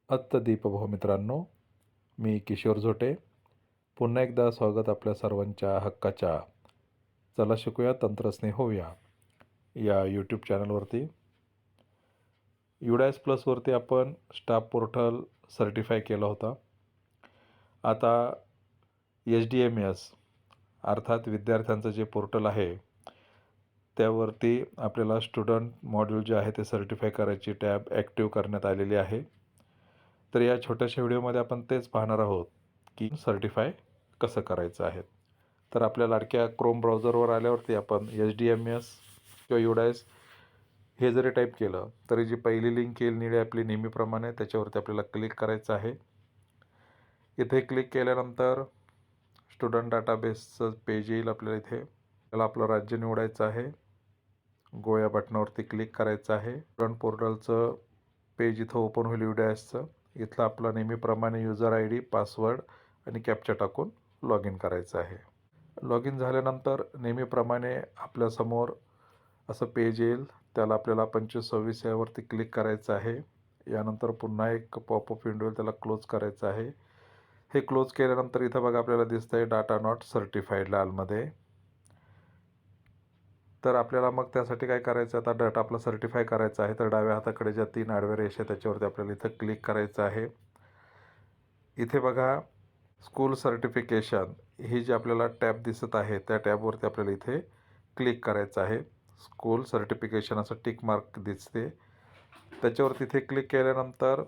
दीपभाऊ मित्रांनो, मी किशोर झोटे. पुन्हा एकदा स्वागत आपल्या सर्वांच्या हक्काच्या चला शिकूया तंत्रस्नेह होऊया या यूट्यूब चॅनलवरती. UDAS प्लसवरती आपण स्टाफ पोर्टल सर्टिफाय केला होता. आता HDMS अर्थात विद्यार्थ्यांचं जे पोर्टल आहे त्यावरती आपल्याला स्टुडंट मॉड्यूल जे आहे ते सर्टिफाय करायची टॅब ॲक्टिव्ह करण्यात आलेली आहे. तर या छोट्याशा व्हिडिओमध्ये आपण तेच पाहणार आहोत की सर्टिफाय कसं करायचं आहे. तर आपल्या लाडक्या क्रोम ब्राउझरवर आल्यावरती आपण HDMS किंवा UDAS हे जरी टाईप केलं तरी जी पहिली लिंक येईल निळी आपली नेहमीप्रमाणे त्याच्यावरती आपल्याला क्लिक करायचं आहे. इथे क्लिक केल्यानंतर स्टुडंट डाटाबेसचं पेज येईल आपल्याला. इथे त्याला आपलं राज्य निवडायचं आहे. गो या बटनावरती क्लिक करायचं आहे. स्टुडंट पोर्टलचं पेज इथं ओपन होईल UDASचं. इथलं आपलं नेहमीप्रमाणे युजर ID, पासवर्ड आणि कॅप्चा टाकून लॉग इन करायचं आहे. लॉग इन झाल्यानंतर नेहमीप्रमाणे आपल्यासमोर असं पेज येईल. त्याला आपल्याला 2526 यावरती क्लिक करायचं आहे. यानंतर पुन्हा एक पॉपअप विंडो येईल, त्याला क्लोज करायचं आहे. हे क्लोज केल्यानंतर इथं बघा आपल्याला दिसतं आहे डाटा नॉट सर्टिफाईड लालमध्ये. तर आपल्याला मग त्यासाठी काय करायचं, आता डाटा आपला सर्टिफाय करायचा आहे. तर डाव्या हाताकडे ज्या 3 आडव्या रेषा त्याच्यावरती आपल्याला इथं क्लिक करायचं आहे. इथे बघा स्कूल सर्टिफिकेशन ही जी आपल्याला टॅब दिसत आहे त्या टॅबवरती आपल्याला इथे क्लिक करायचं आहे. स्कूल सर्टिफिकेशन असं टिक मार्क दिसते, त्याच्यावरती इथे क्लिक केल्यानंतर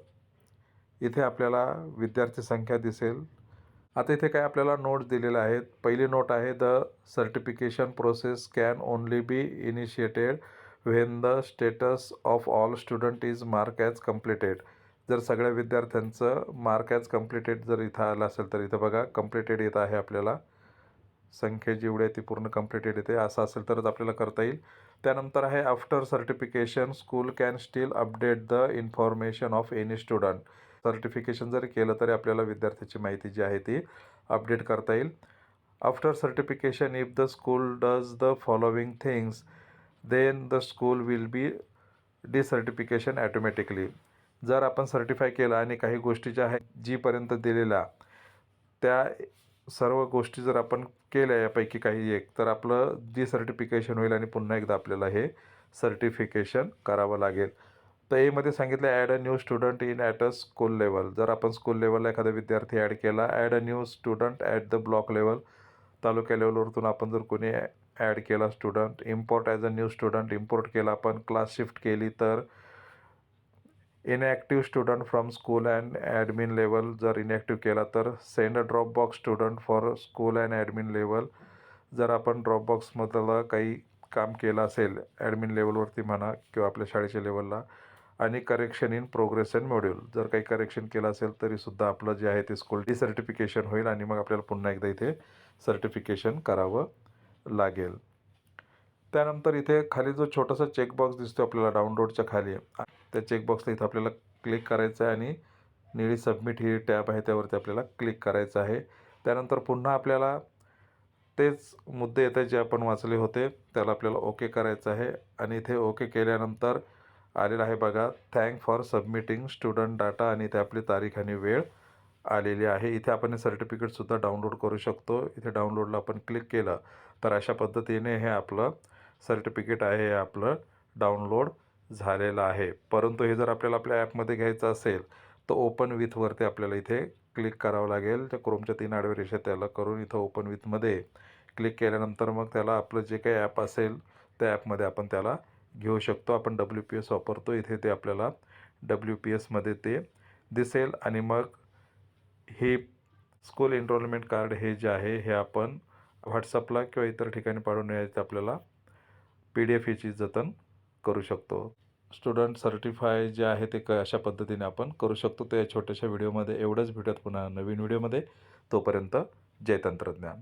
इथे आपल्याला विद्यार्थी संख्या दिसेल. आता इथे काय आपल्याला नोट्स दिलेल्या आहेत. पहिली नोट आहे the certification process can only be initiated when the status of all student is mark as completed. जर सगळ्या विद्यार्थ्यांचं मार्क ॲज कम्प्लिटेड जर इथं आलं असेल तर इथं बघा कम्प्लिटेड येत आहे. आपल्याला संख्या जेवढी आहे ती पूर्ण कम्प्लिटेड येते. असं असेल तरच आपल्याला करता येईल. त्यानंतर आहे after certification school can still update the information of any student. Certification जरी केलं तरी आपल्याला विद्यार्थ्याची माहिती जी आहे ती अपडेट करता येईल. After certification if the school does the following things then the school will be decertification automatically. जर आपण सर्टिफाय केलं आणि काही गोष्टी ज्या आहेत जीपर्यंत दिलेल्या त्या सर्व गोष्टी जर आपण केल्या यापैकी काही एक, तर आपलं डिसर्टिफिकेशन होईल आणि पुन्हा एकदा आपल्याला हे सर्टिफिकेशन करावं लागेल. तर एमध्ये सांगितलं add a new student in at a school level. जर आपण स्कूल लेवलला एखादा विद्यार्थी ॲड केला, add a new student at the block level. Taluka लेवलवरतून आपण जर कोणी ॲड केला student, import as a new student import केला आपण, क्लास शिफ्ट केली तर inactive student from school and admin level. जर इनॲक्टिव्ह केला तर send a dropbox student for school and admin level. जर आपण ड्रॉपबॉक्समधलं काही काम केलं असेल ॲडमिन लेवलवरती म्हणा किंवा आपल्या शाळेच्या लेवलला, आणि correction in progress and module. जर काही करेक्शन केलं असेल तरीसुद्धा आपलं जे आहे ते स्कूल डिसर्टिफिकेशन होईल आणि मग आपल्याला पुन्हा एकदा इथे सर्टिफिकेशन करावं लागेल. त्यानंतर इथे खाली जो छोटासा चेकबॉक्स दिसतो आपल्याला डाउनलोडच्या खाली, त्या चेकबॉक्सला इथं आपल्याला क्लिक करायचं आहे आणि निळी सबमिट ही टॅब आहे त्यावरती आपल्याला क्लिक करायचं आहे. त्यानंतर पुन्हा आपल्याला तेच मुद्दे येतात जे आपण वाचले होते, त्याला आपल्याला ओके करायचं आहे. आणि इथे ओके केल्यानंतर आलेलं आहे बघा thank for submitting student data, आणि इथे आपली तारीख आणि वेळ आलेली आहे. इथे आपण हे सर्टिफिकेटसुद्धा डाउनलोड करू शकतो. इथे डाउनलोडला आपण क्लिक केलं तर अशा पद्धतीने हे आपलं सर्टिफिकेट आहे, हे आपलं डाउनलोड झालेलं आहे. परंतु हे जर आपल्याला आपल्या ॲपमध्ये घ्यायचं असेल तर ओपन विथवरती आपल्याला इथे क्लिक करावं लागेल. त्या क्रोमच्या 3 आडव्या रेषा त्याला करून इथं ओपन विथमध्ये क्लिक केल्यानंतर मग त्याला आपलं जे काही ॲप असेल त्या ॲपमध्ये आपण त्याला घेऊ शकतो. आपण WPS वापरतो, इथे ते आपल्याला WPSमध्ये ते दिसेल. आणि मग हे स्कूल एनरोलमेंट कार्ड हे जे आहे हे आपण व्हॉट्सअपला किंवा इतर ठिकाणी पाठवण्याचे आपल्याला PDF याची जतन करू शकतो. स्टुडंट सर्टिफाय जे आहे ते अशा पद्धतीने आपण करू शकतो. तर या छोट्याशा व्हिडिओमध्ये एवढंच. भेटूयात पुन्हा नवीन व्हिडिओमध्ये. तोपर्यंत जय तंत्रज्ञान.